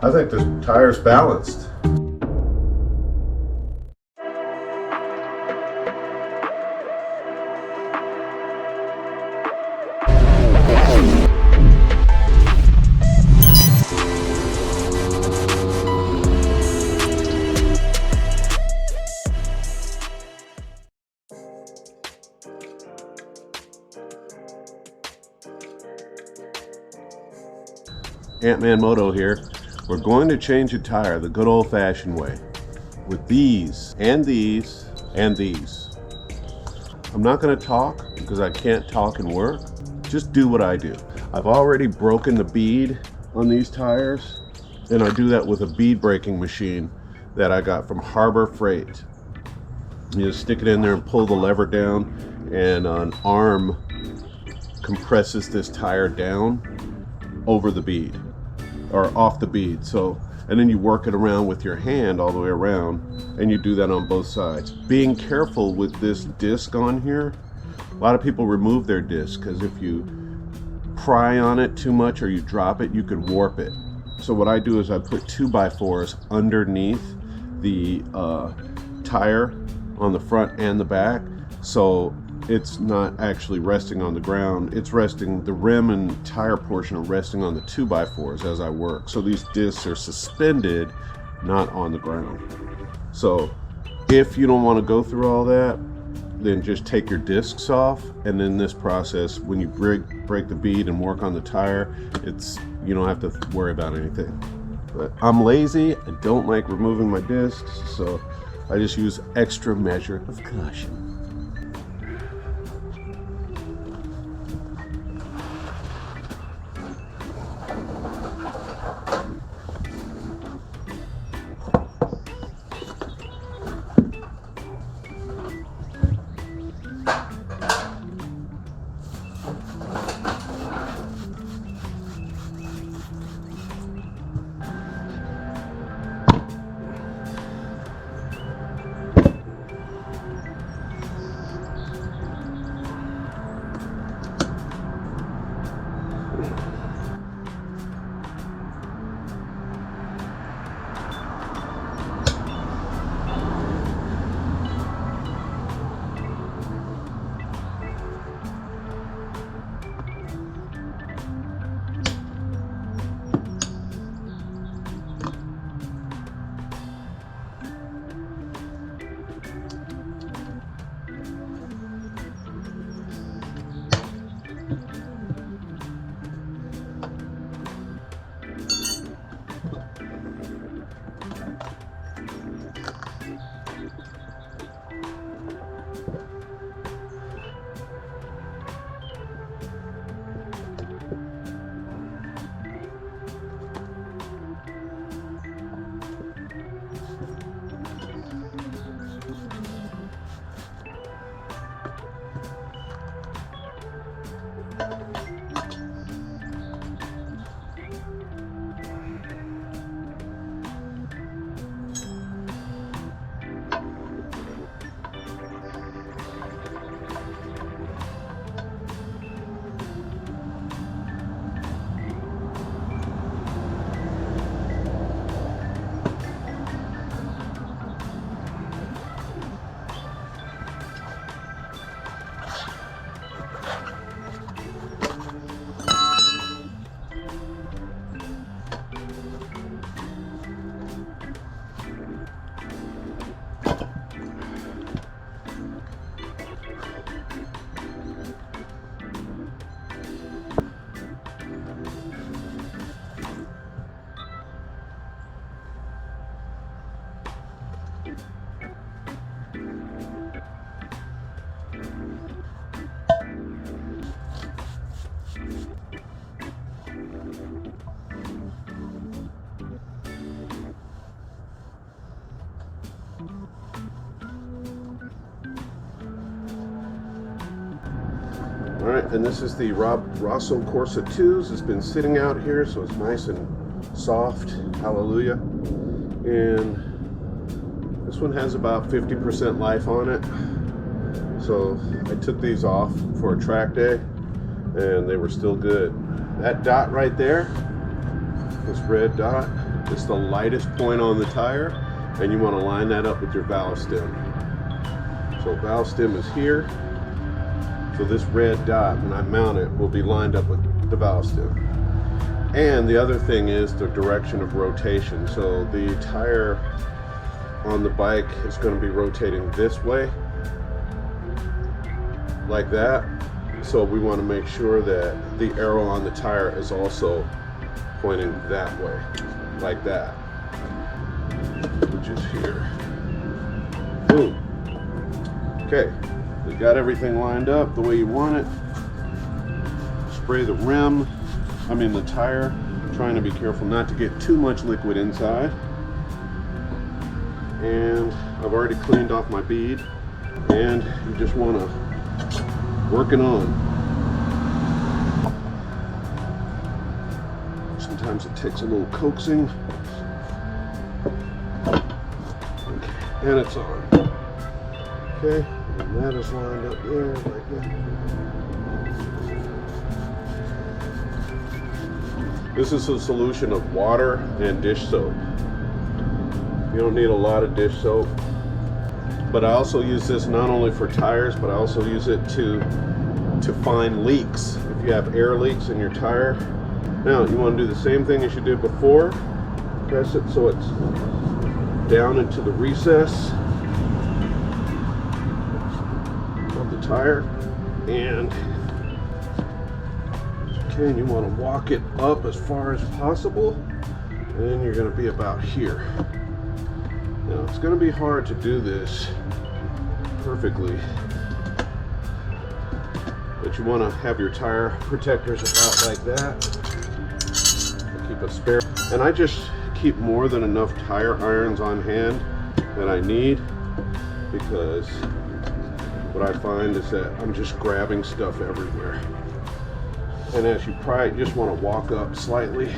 I think this tire's balanced. Ant-Man Moto here. We're going to change a tire the good old-fashioned way with these and these and these. I'm not going to talk because I can't talk and work. Just do what I do. I've already broken the bead on these tires, and I do that with a bead breaking machine that I got from Harbor Freight. You just stick it in there and pull the lever down, and an arm compresses this tire down over the bead or off the bead. So, and then you work it around with your hand all the way around, and you do that on both sides. Being careful with this disc on here. A lot of people remove their disc because if you pry on it too much or you drop it, you could warp it. So what I do is I put 2x4s underneath the tire on the front and the back, so it's not actually resting on the ground. It's resting, the rim and tire portion are resting on the 2x4s as I work. So these discs are suspended, not on the ground. So if you don't want to go through all that, then just take your discs off, and in this process, when you break the bead and work on the tire, you don't have to worry about anything. But I'm lazy, I don't like removing my discs, so I just use extra measure of caution. All right, and this is the Rosso Corsa 2s. It's been sitting out here, so it's nice and soft. Hallelujah. And this one has about 50% life on it. So I took these off for a track day, and they were still good. That dot right there, this red dot, It's the lightest point on the tire, and you want to line that up with your valve stem. So valve stem is here. So this red dot, when I mount it, will be lined up with the valve stem. And the other thing is the direction of rotation. So the tire on the bike is going to be rotating this way, like that. So we want to make sure that the arrow on the tire is also pointing that way, like that, which is here. Boom. Okay, we got everything lined up the way you want it. Spray the the tire, trying to be careful not to get too much liquid inside. And I've already cleaned off my bead, and you just want to work it on. Sometimes it takes a little coaxing. Okay, and it's on. Okay, and that is lined up there like that. This is a solution of water and dish soap. You don't need a lot of dish soap, but I also use this not only for tires, but I also use it to find leaks. If you have air leaks in your tire, now you want to do the same thing as you did before. Press it so it's down into the recess of the tire, and okay, you want to walk it up as far as possible, and you're going to be about here. Now it's going to be hard to do this perfectly, but you want to have your tire protectors about like that. Keep a spare, and I just keep more than enough tire irons on hand that I need, because what I find is that I'm just grabbing stuff everywhere. And as you probably just want to walk up slightly,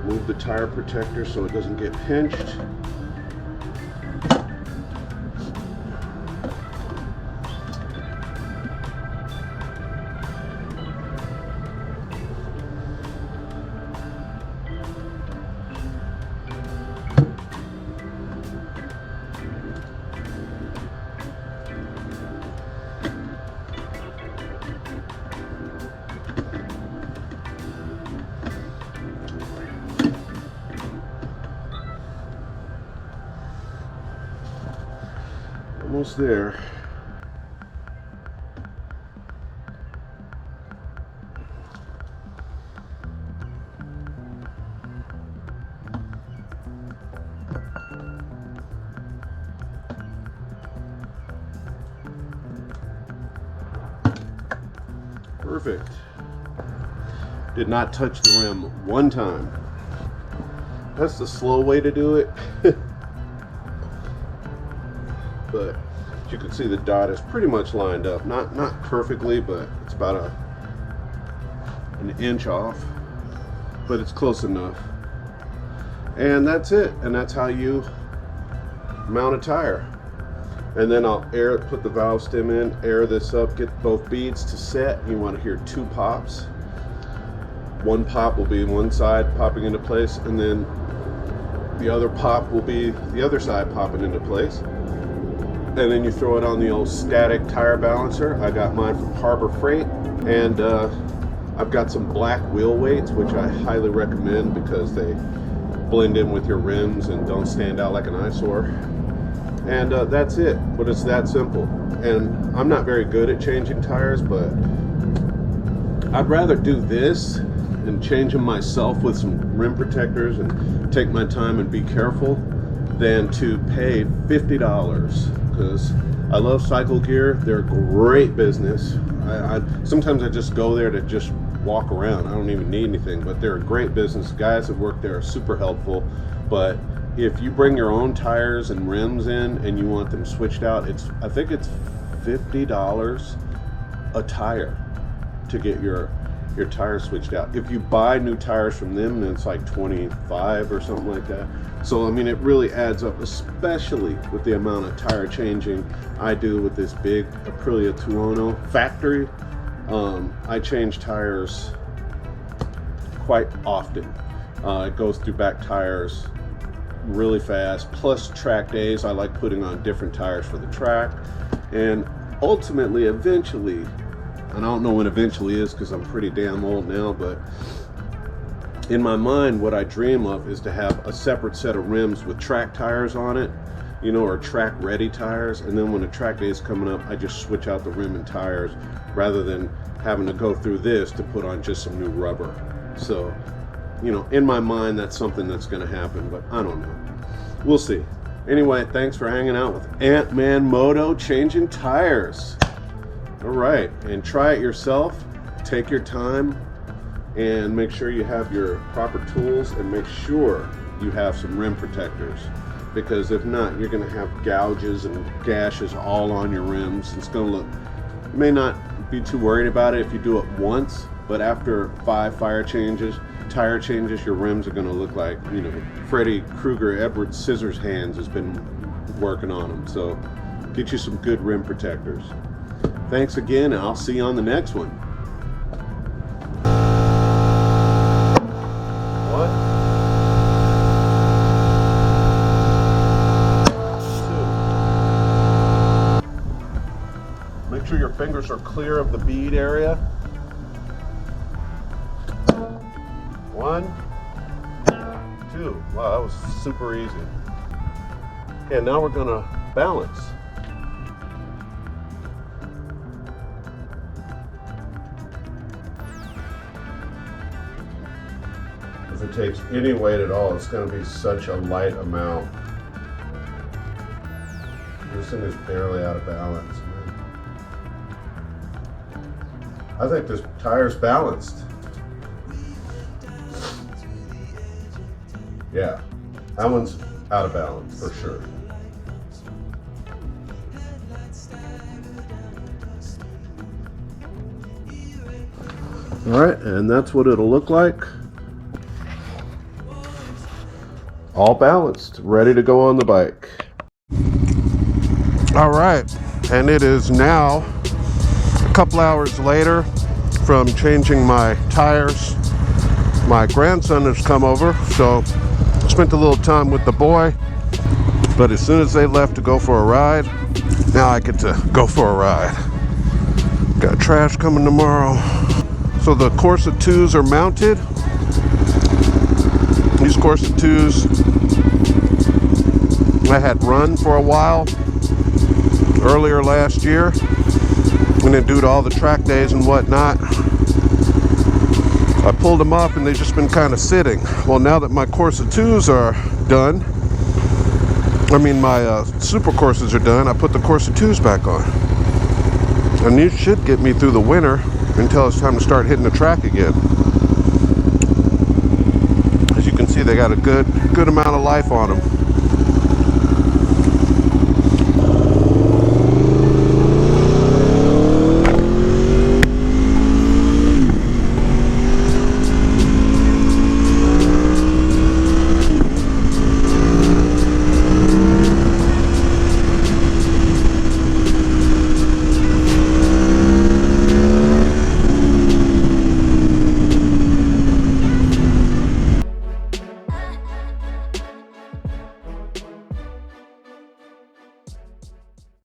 move the tire protector so it doesn't get pinched. Almost there. Perfect. Did not touch the rim one time. That's the slow way to do it. But as you can see, the dot is pretty much lined up. Not perfectly, but it's about an inch off, but it's close enough. And that's it. And that's how you mount a tire. And then I'll put the valve stem in, air this up, get both beads to set. You want to hear 2 pops. One pop will be one side popping into place, and then the other pop will be the other side popping into place. And then you throw it on the old static tire balancer. I got mine from Harbor Freight, and I've got some black wheel weights, which I highly recommend because they blend in with your rims and don't stand out like an eyesore. And that's it, but it's that simple. And I'm not very good at changing tires, but I'd rather do this and change them myself with some rim protectors and take my time and be careful than to pay $50. Because I love Cycle Gear. They're great business. Sometimes I just go there to just walk around. I don't even need anything, but they're a great business. Guys that work there are super helpful. But if you bring your own tires and rims in and you want them switched out, I think it's $50 a tire to get your tires switched out. If you buy new tires from them, then it's like $25 or something like that. So I mean, it really adds up, especially with the amount of tire changing I do with this big Aprilia Tuono factory. I change tires quite often, It goes through back tires really fast. Plus track days, I like putting on different tires for the track. And ultimately, eventually, and I don't know when eventually is because I'm pretty damn old now, but in my mind, what I dream of is to have a separate set of rims with track tires on it, you know, or track ready tires. And then when the track day is coming up, I just switch out the rim and tires rather than having to go through this to put on just some new rubber. So, you know, in my mind, that's something that's going to happen, but I don't know. We'll see. Anyway, thanks for hanging out with Ant-Man Moto Changing Tires. All right, and try it yourself. Take your time and make sure you have your proper tools, and make sure you have some rim protectors, because if not, you're going to have gouges and gashes all on your rims. It's going to look, you may not be too worried about it if you do it once, but after 5 tire changes, your rims are going to look like, you know, Freddy Krueger Edward Scissorhands has been working on them. So get you some good rim protectors. Thanks again, and I'll see you on the next one. Make sure your fingers are clear of the bead area. 1, 2. Wow, that was super easy. Okay, now we're gonna balance. If it takes any weight at all, it's gonna be such a light amount. This thing is barely out of balance. I think this tire's balanced. Yeah, that one's out of balance for sure. All right, and that's what it'll look like. All balanced, ready to go on the bike. All right, and it is now a couple hours later from changing my tires. My grandson has come over, so I spent a little time with the boy, but as soon as they left to go for a ride, now I get to go for a ride. Got trash coming tomorrow. So the Corsa 2s are mounted. These Corsa 2s I had run for a while earlier last year, and then due to all the track days and whatnot, I pulled them off and they've just been kind of sitting. Well, now that my Corsa 2s are done, I mean my supercorsas are done, I put the Corsa 2s back on. And these should get me through the winter until it's time to start hitting the track again. As you can see, they got a good amount of life on them.